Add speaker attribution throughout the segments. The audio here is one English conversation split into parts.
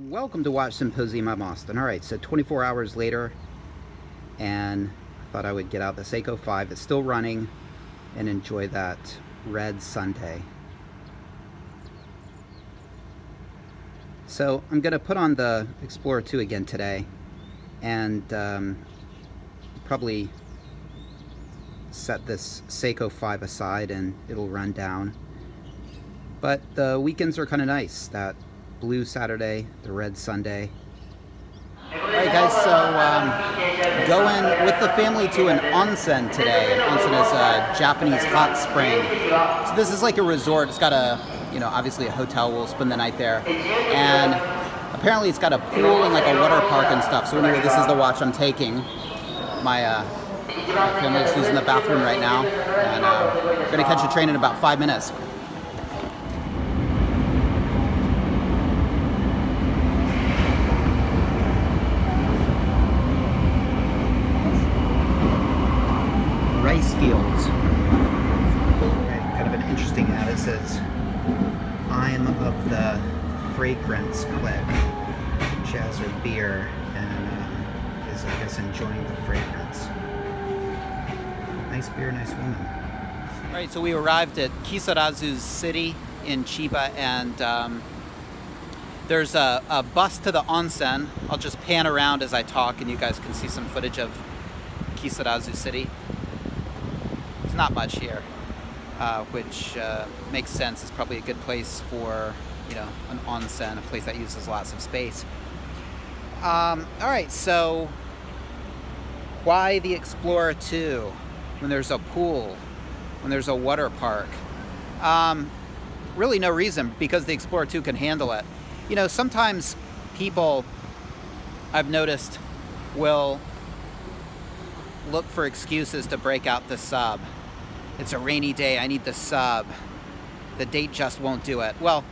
Speaker 1: Welcome to Watch Symposium. I'm Austin. Alright, so 24 hours later, and I thought I would get out the Seiko 5. It's still running and enjoy that red Sunday. So I'm going to put on the Explorer 2 again today, and probably set this Seiko 5 aside and it'll run down. But the weekends are kind of nice. That blue Saturday, the red Sunday. Alright guys, so going with the family to an onsen today. An onsen is a Japanese hot spring. So this is like a resort. It's got a, obviously a hotel. We'll spend the night there. And apparently it's got a pool and like a water park and stuff. So anyway, this is the watch I'm taking. My family's using the bathroom right now. And we're going to catch a train in about 5 minutes. Rice fields. Right, kind of an interesting ad. It says, "I'm of the fragrance clique." She has her beer and is, I guess, enjoying the fragrance. Nice beer, nice woman. All right, so we arrived at Kisarazu's city in Chiba, and there's a bus to the onsen. I'll just pan around as I talk, and you guys can see some footage of Kisarazu city. Not much here, which makes sense. It's probably a good place for, an onsen, a place that uses lots of space. All right, so why the Explorer 2 when there's a pool, when there's a water park? Really no reason, because the Explorer 2 can handle it. Sometimes people, I've noticed, will look for excuses to break out the sub. It's a rainy day, I need the sub. The Datejust won't do it. Well,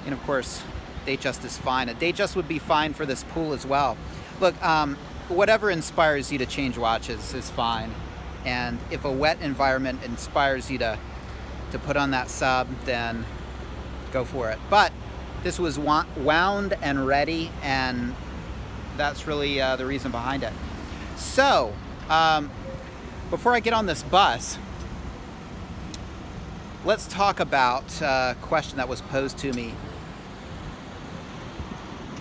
Speaker 1: and of course, Datejust is fine. A Datejust would be fine for this pool as well. Look, whatever inspires you to change watches is fine. And if a wet environment inspires you to put on that sub, then go for it. But this was wound and ready, and that's really the reason behind it. So, before I get on this bus, let's talk about a question that was posed to me.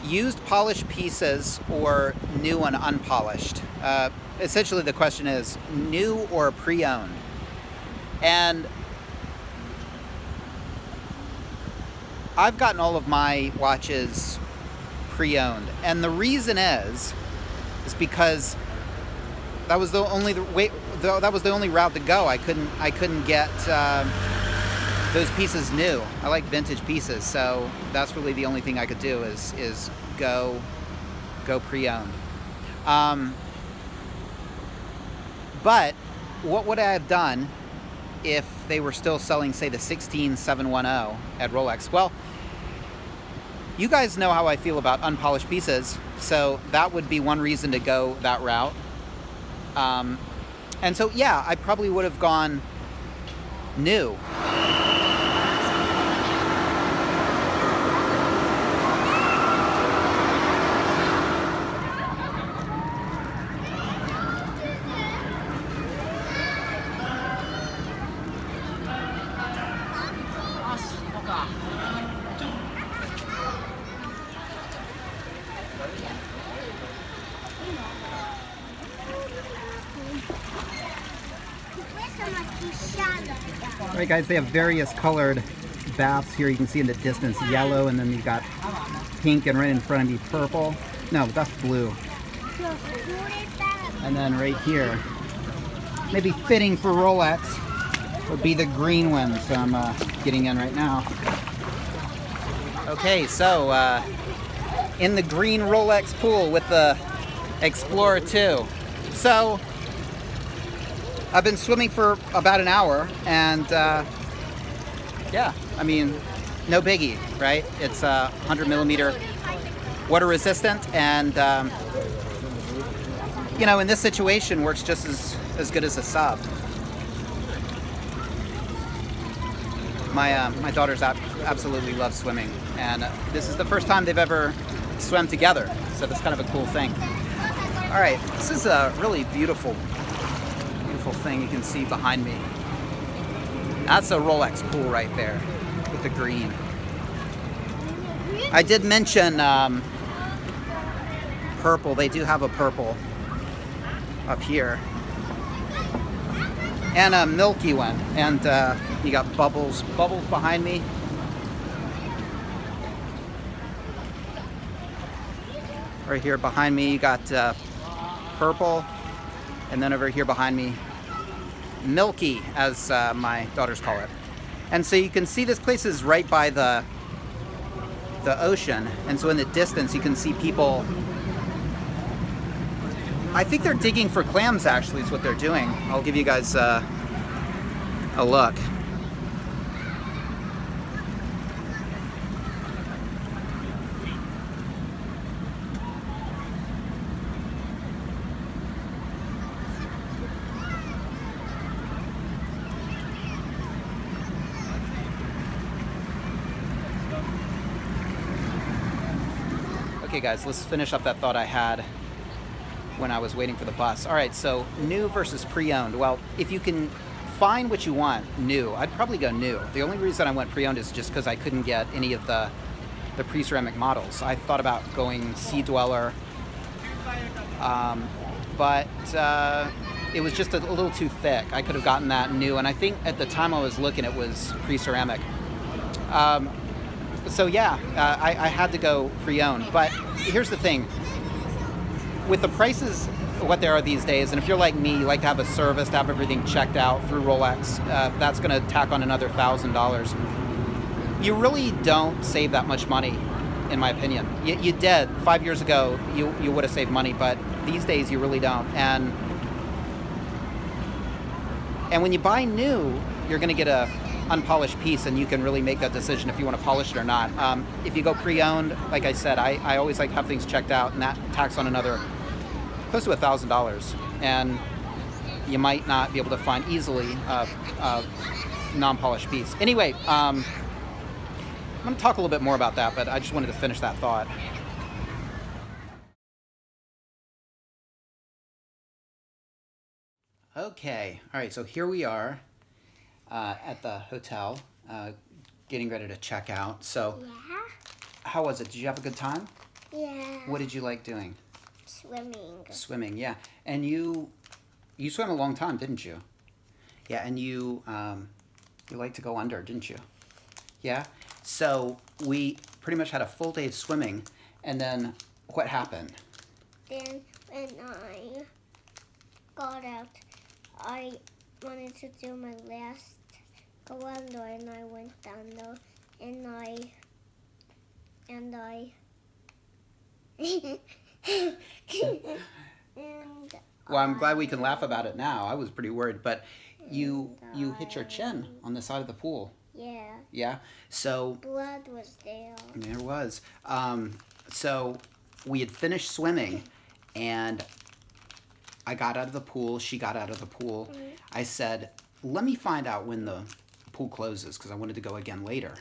Speaker 1: Used polished pieces or new and unpolished? Essentially the question is new or pre-owned? And I've gotten all of my watches pre-owned. And the reason is because that was the only route to go. I couldn't get those pieces new. I like vintage pieces, so that's really the only thing I could do is go pre-owned. But what would I have done if they were still selling, say, the 16710 at Rolex? Well, you guys know how I feel about unpolished pieces, so that would be one reason to go that route. And so, yeah, I probably would have gone new. Alright guys, they have various colored baths here. You can see in the distance yellow, and then you've got pink, and right in front of me purple. No, that's blue. And then right here, maybe fitting for Rolex, would be the green one. So I'm getting in right now. Okay, so in the green Rolex pool with the Explorer 2. So I've been swimming for about an hour, and yeah, I mean, no biggie, right? It's 100mm water resistant, and in this situation works just as good as a sub. My daughters absolutely love swimming, and this is the first time they've ever swam together. So that's kind of a cool thing. All right, this is a really beautiful thing you can see behind me. That's a Rolex pool right there with the green. I did mention purple. They do have a purple up here. And a milky one. And you got bubbles behind me. Right here behind me you got purple. And then over here behind me, milky, as my daughters call it. And so you can see this place is right by the ocean, and so in the distance you can see people. I think they're digging for clams, actually, is what they're doing. I'll give you guys a look. Okay guys, let's finish up that thought I had when I was waiting for the bus. All right, so new versus pre-owned. Well, if you can find what you want new, I'd probably go new. The only reason I went pre-owned is just because I couldn't get any of the pre-ceramic models. I thought about going Sea Dweller, but it was just a little too thick. I could have gotten that new, and I think at the time I was looking it was pre-ceramic. So yeah, I had to go pre-owned. But here's the thing. With the prices, what there are these days, and if you're like me, you like to have a service, to have everything checked out through Rolex, that's going to tack on another $1,000. You really don't save that much money, in my opinion. You did. 5 years ago, you would have saved money, but these days you really don't. And when you buy new, you're going to get a unpolished piece, and you can really make that decision if you want to polish it or not. If you go pre-owned, like I said, I always like to have things checked out, and that tacks on another close to $1,000, and you might not be able to find easily a non-polished piece. Anyway, I'm going to talk a little bit more about that, but I just wanted to finish that thought. Okay, all right, so here we are at the hotel, getting ready to check out. So, yeah. How was it? Did you have a good time?
Speaker 2: Yeah.
Speaker 1: What did you like doing?
Speaker 2: Swimming.
Speaker 1: Swimming, yeah. And you swam a long time, didn't you? Yeah, and you like to go under, didn't you? Yeah. So we pretty much had a full day of swimming, and then what happened?
Speaker 2: Then when I got out, I wanted to do my last go under, and I went down there, and
Speaker 1: well, I'm glad we can laugh about it now. I was pretty worried, but you hit your chin on the side of the pool.
Speaker 2: Yeah.
Speaker 1: Yeah. So
Speaker 2: blood was there.
Speaker 1: There was. So we had finished swimming, and I got out of the pool. She got out of the pool. Mm-hmm. I said, "Let me find out when the pool closes," because I wanted to go again later.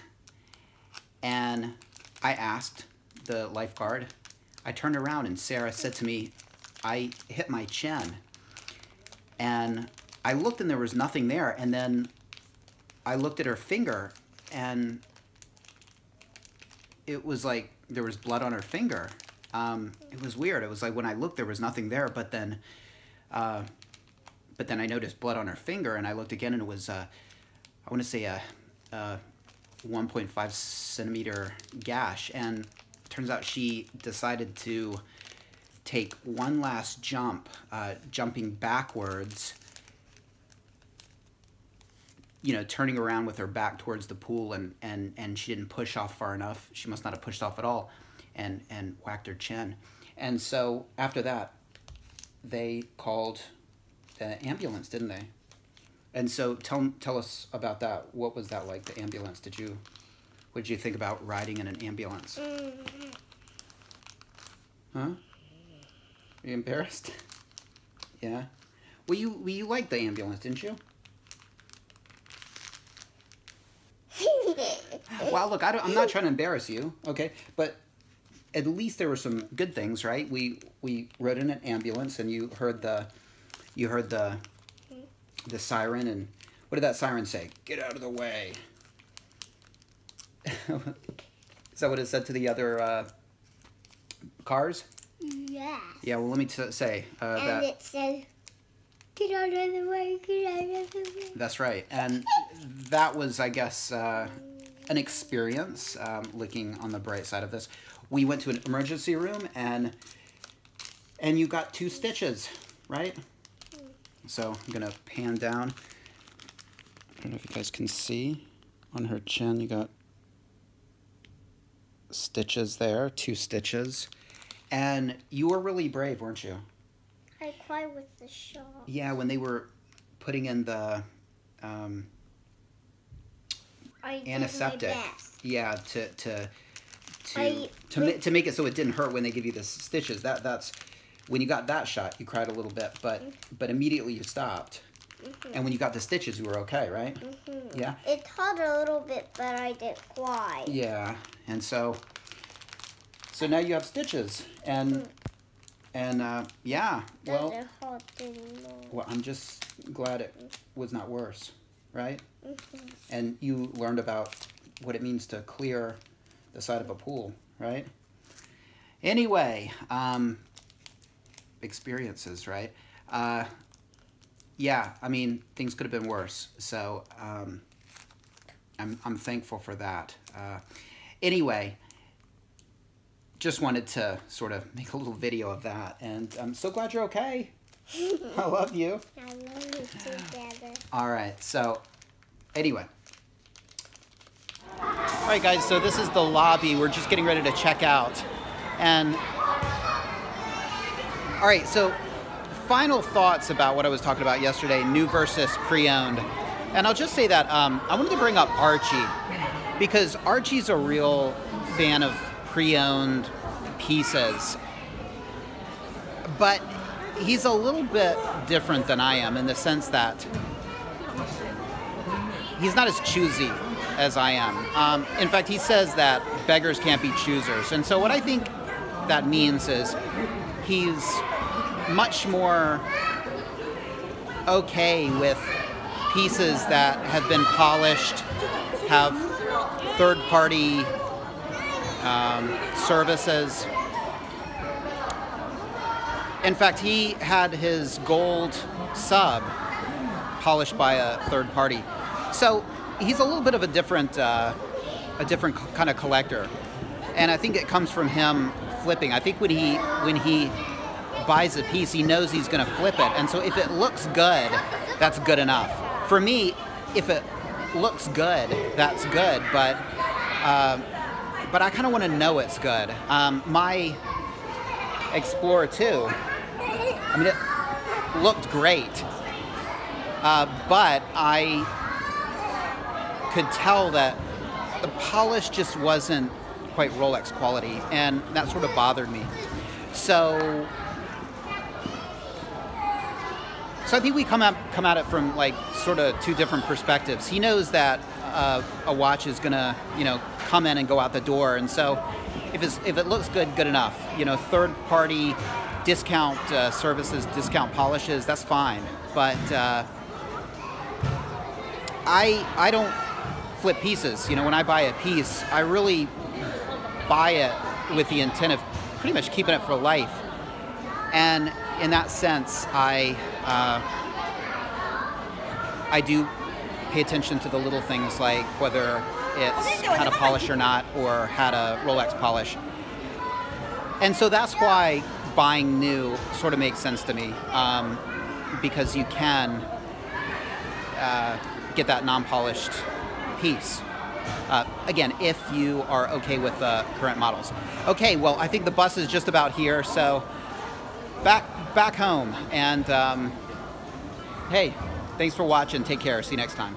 Speaker 1: And I asked the lifeguard. I turned around, and Sarah said to me, "I hit my chin." And I looked, and there was nothing there. And then I looked at her finger, and it was like there was blood on her finger. It was weird. It was like when I looked, there was nothing there, but then I noticed blood on her finger, and I looked again, and it was I want to say a 1.5 centimeter gash. And it turns out she decided to take one last jump, jumping backwards, you know, turning around with her back towards the pool, and she didn't push off far enough. She must not have pushed off at all, and whacked her chin. And so after that, they called the ambulance, didn't they? And so tell us about that. What was that like, the ambulance? What did you think about riding in an ambulance? Huh? Are you embarrassed? Yeah. Well, you liked the ambulance, didn't you? Well, look, I'm not trying to embarrass you, okay? But at least there were some good things, right? We rode in an ambulance, and you heard the siren, and what did that siren say? Get out of the way. Is that what it said to the other cars?
Speaker 2: Yes.
Speaker 1: Yeah, well, let me say
Speaker 2: and
Speaker 1: that.
Speaker 2: it said, get out of the way, get out of the way.
Speaker 1: That's right. And that was, I guess, an experience, looking on the bright side of this. We went to an emergency room, and you got 2 stitches, right? So I'm going to pan down. I don't know if you guys can see. On her chin, you got stitches there, 2 stitches. And you were really brave, weren't you?
Speaker 2: I cried with the shock.
Speaker 1: Yeah, when they were putting in the antiseptic. Yeah, to make it so it didn't hurt when they give you the stitches. That's when you got that shot, you cried a little bit, but immediately you stopped. And when you got the stitches, you were okay, right? Yeah.
Speaker 2: It hurt a little bit, but I didn't cry.
Speaker 1: Yeah, and so now you have stitches, and yeah. Well,
Speaker 2: Doesn't hurt anymore.
Speaker 1: Well, I'm just glad it was not worse, right? And you learned about what it means to clear the side of a pool, right? Anyway, experiences, right? Yeah, I mean, things could have been worse. So I'm thankful for that. Anyway, just wanted to sort of make a little video of that, and I'm so glad you're okay. I love you.
Speaker 2: I love you together.
Speaker 1: All right, so anyway. All right, guys, so this is the lobby. We're just getting ready to check out. And all right, so final thoughts about what I was talking about yesterday, new versus pre-owned. And I'll just say that I wanted to bring up Archie, because Archie's a real fan of pre-owned pieces. But he's a little bit different than I am, in the sense that he's not as choosy as I am. In fact, he says that beggars can't be choosers. And so what I think that means is he's much more okay with pieces that have been polished, have third-party services. In fact, he had his gold sub polished by a third party. So he's a little bit of a different kind of collector, and I think it comes from him flipping. I think when he buys a piece, he knows he's going to flip it, and so if it looks good, that's good enough. For me, if it looks good, that's good, but I kind of want to know it's good. My Explorer 2, I mean, it looked great, but I could tell that the polish just wasn't quite Rolex quality, and that sort of bothered me. So I think we come at it from like sort of 2 different perspectives. He knows that a watch is gonna, come in and go out the door, and so if it looks good, good enough. Third-party discount services, discount polishes, that's fine. But I don't flip pieces. When I buy a piece, I really buy it with the intent of pretty much keeping it for life. And in that sense, I do pay attention to the little things, like whether it's had a polish or not, or had a Rolex polish. And so that's why buying new sort of makes sense to me, because you can get that non-polished piece. Again, if you are okay with the current models. Okay, well, I think the bus is just about here, so back home. And hey, thanks for watching. Take care. See you next time.